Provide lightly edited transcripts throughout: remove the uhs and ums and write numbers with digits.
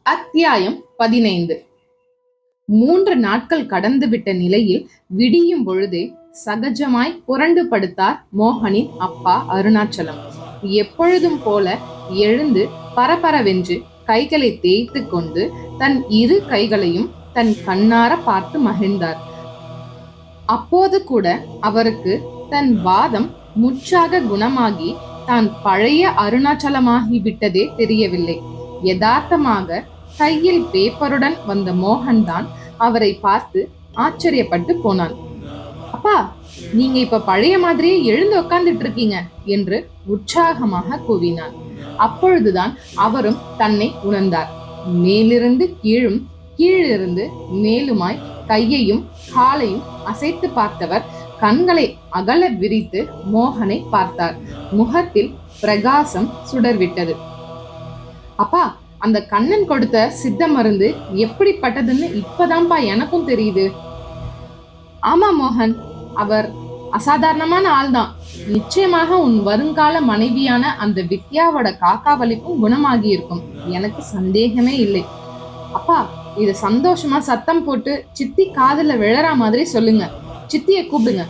அத்தியாயம் 15. 3 நாட்கள் கடந்துவிட்ட நிலையில் விடியும் பொழுதே சகஜமாய் புரண்டு படுத்தார் மோகனின் அப்பா அருணாச்சலம். எப்பொழுதும் போல எழுந்து பரபரவென்று கைகளை தேய்த்து கொண்டு தன் இரு கைகளையும் தன் கண்ணார பார்த்து மகிழ்ந்தார். அப்போது கூட அவருக்கு தன் வாதம் முற்றாக குணமாகி தான் பழைய அருணாச்சலமாகிவிட்டதே தெரியவில்லை. யதார்த்தமாக கையில் பேப்பருடன் வந்த மோகன்தான் அவரை பார்த்து ஆச்சரியப்பட்டு போனான். அப்பா, நீங்க இப்ப பழைய மாதிரியே எழுந்து உட்கார்ந்துட்டு இருக்கீங்க என்று உற்சாகமாக கூவினான். அப்பொழுதுதான் அவரும் தன்னை உணர்ந்தார். மேலிருந்து கீழும் கீழிருந்து மேலுமாய் கையையும் காலையும் அசைத்து பார்த்தவர் கண்களை அகல விரித்து மோகனை பார்த்தார். முகத்தில் பிரகாசம் சுடர்விட்டது. அப்பா, அந்த கண்ணன் கொடுத்த சித்த மருந்து எப்படிப்பட்டதுன்னு இப்பதான்ப்பா எனக்கும் தெரியுது. ஆமா மோகன், அவர் அசாதாரணமான ஆள்தான். நிச்சயமாக உன் வருங்கால மனைவியான அந்த வித்யாவோட காக்கா வலிப்பும் குணமாகி இருக்கும், எனக்கு சந்தேகமே இல்லை. அப்பா, இது சந்தோஷமா சத்தம் போட்டு சித்தி காதுல விழற மாதிரி சொல்லுங்க, சித்தியை கூப்பிடுங்க.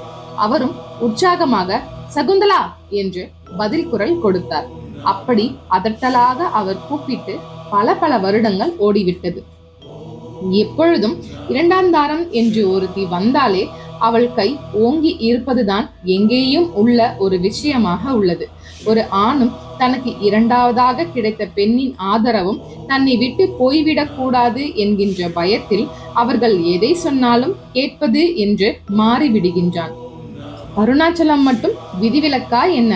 அவரும் உற்சாகமாக சகுந்தலா என்று பதில் குரல் கொடுத்தார். அப்படி அதட்டலாக அவர் கூப்பிட்டு பல வருடங்கள் ஓடிவிட்டது. எப்பொழுதும் 2ஆம் தாரம் என்று ஒருத்தி வந்தாலே அவள் கை ஓங்கி இருப்பதுதான் எங்கேயும் உள்ள ஒரு விஷயமாக உள்ளது. ஒரு ஆணும் தனக்கு 2ஆவதாக கிடைத்த பெண்ணின் ஆதரவும் தன்னை விட்டு போய்விடக் கூடாது என்கின்ற பயத்தில் அவர்கள் எதை சொன்னாலும் கேட்பது என்று மாறிவிடுகின்றான். அருணாச்சலம் மட்டும் விதிவிலக்கா என்ன?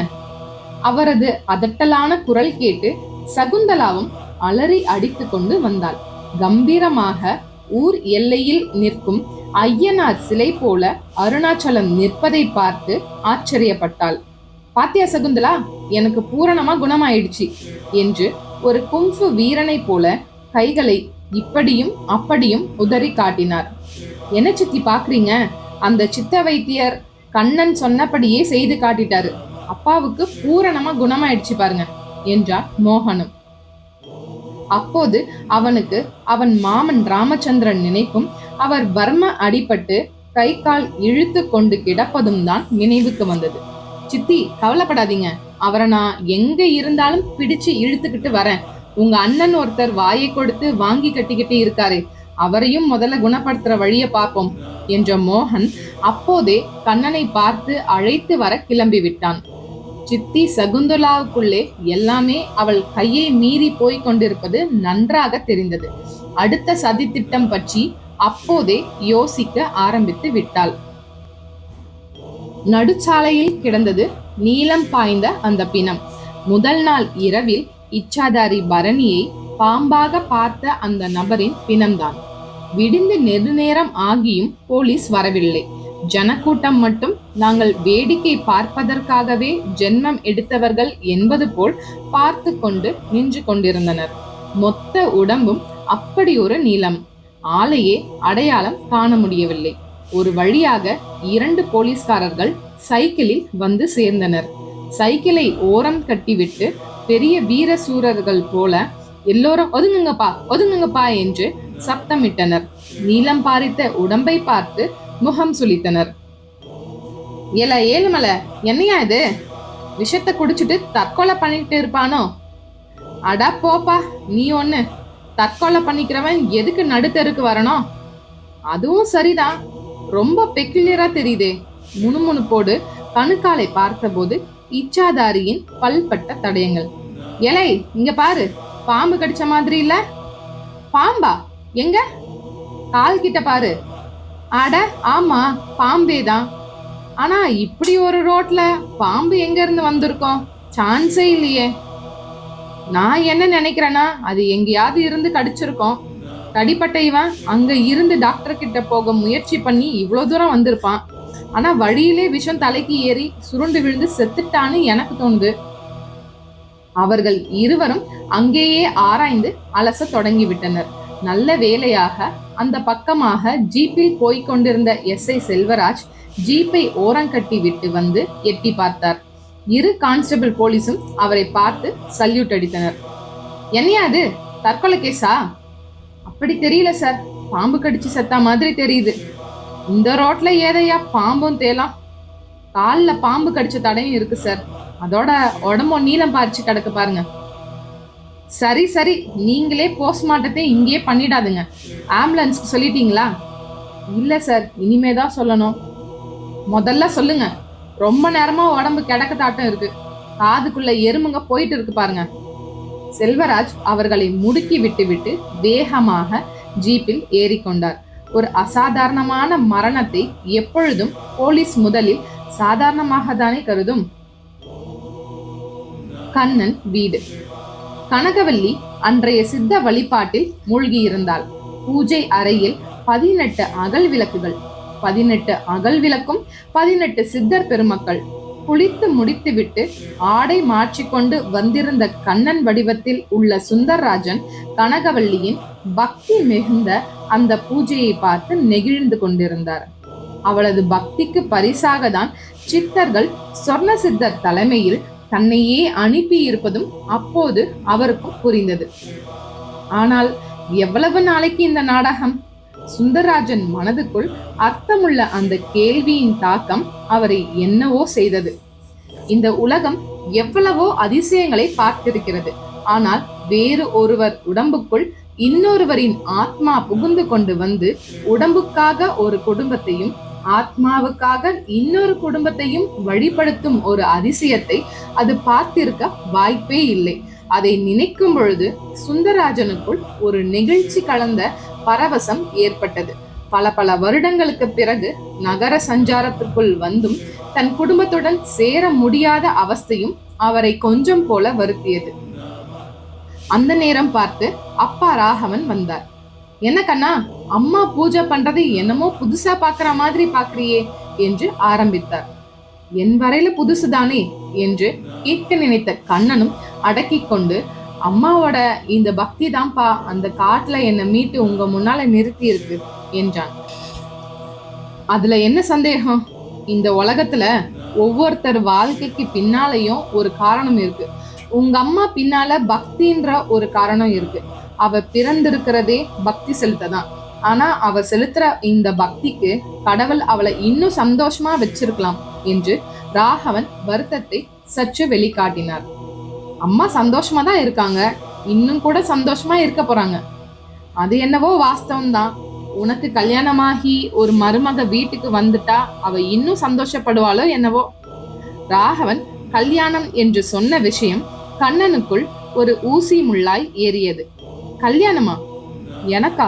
அவரது அதட்டலான குரல் கேட்டு சகுந்தலாவும் அலறி அடித்து கொண்டு வந்தாள். கம்பீரமாக ஊர் எல்லையில் நிற்கும் ஐயனார் சிலை போல அருணாச்சலம் நிற்பதை பார்த்து ஆச்சரியப்பட்டாள். பாத்தியா சகுந்தலா, எனக்கு பூரணமா குணமாயிடுச்சு என்று ஒரு கும்ஃபு வீரனை போல கைகளை இப்படியும் அப்படியும் உதறி காட்டினார். என்ன சித்தி பாக்குறீங்க? அந்த சித்த வைத்தியர் கண்ணன் சொன்னபடியே செய்து காட்டிட்டாரு. அப்பாவுக்கு பூரணமா குணமாயிடுச்சு பாருங்க என்றார் மோகனும். அப்போது அவனுக்கு அவன் மாமன் ராமச்சந்திரன் நினைப்பும் அவர் வர்ம அடிபட்டு கை கால் இழுத்து கொண்டு கிடப்பதும் தான் நினைவுக்கு வந்தது. சித்தி, கவலைப்படாதீங்க, அவரை நான் எங்க இருந்தாலும் பிடிச்சு இழுத்துக்கிட்டு வரேன். உங்க அண்ணன் ஒருத்தர் வாயை கொடுத்து வாங்கி கட்டிக்கிட்டு இருக்காரு, அவரையும் முதல்ல குணப்படுத்துற வழிய பார்ப்போம் என்ற மோகன் அப்போதே கண்ணனை பார்த்து அழைத்து வர கிளம்பி விட்டான். சித்தி சகுந்தலாவுக்குள்ளே எல்லாமே அவள் கையை மீறி போய் கொண்டிருப்பது நன்றாக தெரிந்தது. அடுத்த சதி திட்டம் பற்றி அப்போதே யோசிக்க ஆரம்பித்து விட்டாள். நடுச்சாலையில் கிடந்தது நீலம் பாய்ந்த அந்த பிணம். முதல் நாள் இரவில் இச்சாதாரி பரணியை பாம்பாக பார்த்த அந்த நபரின் பிணம்தான். விடிந்து நெடுநேரம் ஆகியும் போலீஸ் வரவில்லை. ஜனக்கூட்டம் மட்டும் நாங்கள் வேடிக்கை பார்ப்பதற்காகவே ஜென்மம் எடுத்தவர்கள் என்பது போல் பார்த்து கொண்டு நின்று கொண்டிருந்தனர். மொத்த உடம்பும் அப்படி ஒரு நீளம். ஆளையே அடையாளம் காண முடியவில்லை. ஒரு வழியாக 2 போலீஸ்காரர்கள் சைக்கிளில் வந்து சேர்ந்தனர். சைக்கிளை ஓரம் கட்டிவிட்டு பெரிய வீர சூரர்கள் போல எல்லோரும் ஒதுங்குங்கப்பா ஒதுங்குங்கப்பா என்று சப்தமிட்டனர். நீளம் பாரித்த உடம்பை பார்த்து முகம் சுளித்தனர். ஏழுமலை, என்னையா இது? விஷத்தை குடிச்சிட்டு தற்கொலை பண்ணிட்டு இருப்பானோ? அடா போப்பா, நீ ஒண்ணு. தற்கொலை பண்ணிக்கிறவன் எதுக்கு நடுத்தருக்கு வரணும்? அதுவும் சரிதான், ரொம்ப பெக்குலியரா தெரியுதே. முணுமுணுப்போடு கணுக்காலை பார்த்தபோது இச்சாதாரியின் பல்பட்ட தடயங்கள். ஏலை, இங்க பாரு, பாம்பு கடிச்ச மாதிரி இல்ல? பாம்பா? எங்க? கால் கிட்ட பாரு. அட ஆமா, பாம்பேதான். ஆனா இப்படி ஒரு ரோட்ல பாம்பு எங்க இருந்து வந்திருக்கோம்? சான்ஸே இல்லையே. நான் என்ன நினைக்கிறேன்னா, அது எங்கேயாவது இருந்து கடிச்சிருக்கோம். கடிப்பட்ட இவன் அங்க இருந்து டாக்டர் கிட்ட போக முயற்சி பண்ணி இவ்வளவு தூரம் வந்திருப்பான். ஆனா வழியிலே விஷம் தலைக்கு ஏறி சுருண்டு விழுந்து செத்துட்டான்னு எனக்கு தோணுது. அவர்கள் இருவரும் அங்கேயே ஆராய்ந்து அலச தொடங்கி விட்டனர். நல்ல வேளையாக அந்த பக்கமாக ஜீப்பில் போய்கொண்டிருந்த எஸ்ஐ செல்வராஜ் ஜீப்பை ஓரங்கட்டி விட்டு வந்து எட்டி பார்த்தார். 2 கான்ஸ்டபிள் போலீஸும் அவரை பார்த்து சல்யூட் அடித்தனர். என்னையா அது, தற்கொலை கேஸா அப்படி தெரியல சார், பாம்பு கடிச்சு செத்தா மாதிரி தெரியுது. இந்த ரோட்ல ஏதையா பாம்பும் தேலாம்? கால்ல பாம்பு கடிச்ச தடையும் இருக்கு சார். அதோட உடம்பும் நீளம் பாரிச்சு கிடக்கு பாருங்க. சரி சரி, நீங்களே போஸ்ட்மார்ட்டத்தை இங்கேயே பண்ணிடாதுங்க. ஆம்புலன்ஸ்க்கு சொல்லிட்டீங்களா? இல்ல சார், இனிமேதான் சொல்லணும். முதல்ல சொல்லுங்க. ரொம்ப நேரமா உடம்பு கிடக்கத்தாட்டம் இருக்கு. காதுக்குள்ள எறும்புங்க போயிட்டு இருக்கு பாருங்க. செல்வராஜ் அவர்களை முடுக்கி விட்டுவிட்டு வேகமாக ஜீப்பில் ஏறிக்கொண்டார். ஒரு அசாதாரணமான மரணத்தை எப்பொழுதும் போலீஸ் முதலில் சாதாரணமாக தானே கருதும். கண்ணன் வீடு. கனகவல்லி அன்றைய சித்த வழிபாட்டில் மூழ்கியிருந்தாள். பூஜை அறையில் 18 அகல் விளக்குகள், 18 அகல் விளக்கும் 18 சித்தர் பெருமக்கள். குளித்து முடித்துவிட்டு ஆடை மாற்றிக்கொண்டு வந்திருந்த கண்ணன் வடிவத்தில் உள்ள சுந்தர்ராஜன் கனகவல்லியின் பக்தி மிகுந்த அந்த பூஜையை பார்த்து நெகிழ்ந்து கொண்டிருந்தார். அவளது பக்திக்கு பரிசாக தான் சித்தர்கள் சொர்ண சித்தர் தலைமையில் தன்னையே அனுப்பி இருப்பதும் அப்போது அவருக்கும் புரிந்தது. ஆனால் எவ்வளவு நாளைக்கு இந்த நாடகம்? சுந்தரராஜன் மனதுக்குள் அர்த்தமுள்ள அந்த கேள்வியின் தாக்கம் அவரை என்னவோ செய்தது. இந்த உலகம் எவ்வளவோ அதிசயங்களை பார்த்திருக்கிறது. ஆனால் வேறு ஒருவர் உடம்புக்குள் இன்னொருவரின் ஆத்மா புகுந்து கொண்டு வந்து உடம்புக்காக ஒரு குடும்பத்தையும் ஆத்மாவுக்காக இன்னொரு குடும்பத்தையும் வழிபடுத்தும் ஒரு அதிசயத்தை அது பார்த்திருக்க வாய்ப்பே இல்லை. அதை நினைக்கும் பொழுது சுந்தரராஜனுக்குள் ஒரு நெகிழ்ச்சி கலந்த பரவசம் ஏற்பட்டது. பல பல வருடங்களுக்கு பிறகு நகர சஞ்சாரத்துக்குள் வந்தும் தன் குடும்பத்துடன் சேர முடியாத அவஸ்தையும் அவரை கொஞ்சம் போல வருத்தியது. அந்த நேரம் பார்த்து அப்பா ராகவன் வந்தார். என்ன கண்ணா, அம்மா பூஜை பண்றது என்னமோ புதுசா பாக்குற மாதிரி பாக்குறியே என்று ஆரம்பித்தார். என் வரையில புதுசுதானே என்று கேட்க நினைத்த கண்ணனும் அடக்கி கொண்டு, அம்மாவோட இந்த பக்தி தான்ப்பா அந்த காட்டுல என்னை மீட்டு உங்க முன்னால நிறுத்தி இருக்கு என்றான். அதுல என்ன சந்தேகம்? இந்த உலகத்துல ஒவ்வொருத்தர் வாழ்க்கைக்கு பின்னாலையும் ஒரு காரணம் இருக்கு. உங்க அம்மா பின்னால பக்தின்ற ஒரு காரணம் இருக்கு. அவ பிறந்திருக்கிறதே பக்தி செலுத்ததான். ஆனா அவ செலுத்துற இந்த பக்திக்கு கடவுள் அவளை இன்னும் சந்தோஷமா வச்சிருக்கலாம் என்று ராகவன் வருத்தத்தை சற்று வெளிக்காட்டினார். அம்மா சந்தோஷமா தான் இருக்காங்க, இன்னும் கூட சந்தோஷமா இருக்க போறாங்க. அது என்னவோ வாஸ்தவம் தான். உனக்கு கல்யாணமாகி ஒரு மருமக வீட்டுக்கு வந்துட்டா அவ இன்னும் சந்தோஷப்படுவாளோ என்னவோ. ராகவன் கல்யாணம் என்று சொன்ன விஷயம் கண்ணனுக்குள் ஒரு ஊசி முள்ளாய் ஏறியது. கல்யாணமா? எனக்கா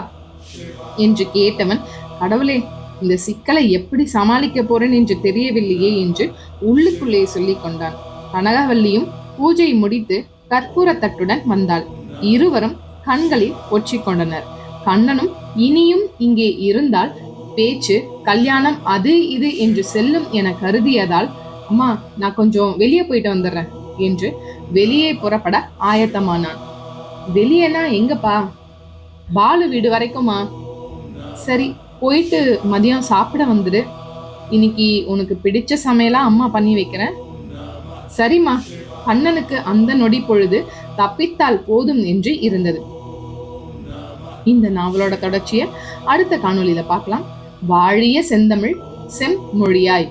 என்று கேட்டவன், கடவுளே, இந்த சிக்கலை எப்படி சமாளிக்க போறேன் என்று தெரியவில்லையே என்று உள்ளுக்குள்ளே சொல்லிக் கொண்டான். கனகவல்லியும் பூஜை முடித்து கற்பூரத்தட்டுடன் வந்தாள். இருவரும் கண்களில் ஒற்றிக்கொண்டனர். கண்ணனும் இனியும் இங்கே இருந்தால் பேச்சு கல்யாணம் அது இது என்று செல்லும் என கருதியதால், அம்மா நான் கொஞ்சம் வெளியே போயிட்டு வந்துடுறேன் என்று வெளியே புறப்பட ஆயத்தமானான். வெளியேனா எங்கப்பா? பாலு வீடு வரைக்குமா? சரி, போயிட்டு மதியம் சாப்பிட வந்துடு. இன்னைக்கு உனக்கு பிடிச்ச சமையலா அம்மா பண்ணி வைக்கிறேன். சரிம்மா. கண்ணனுக்கு அந்த நொடி பொழுது தப்பித்தால் போதும் என்று இருந்தது. இந்த நாவலோட தொடர்ச்சியை அடுத்த காணொளியில பார்க்கலாம். வாழிய செந்தமிழ் செம்மொழியாய்.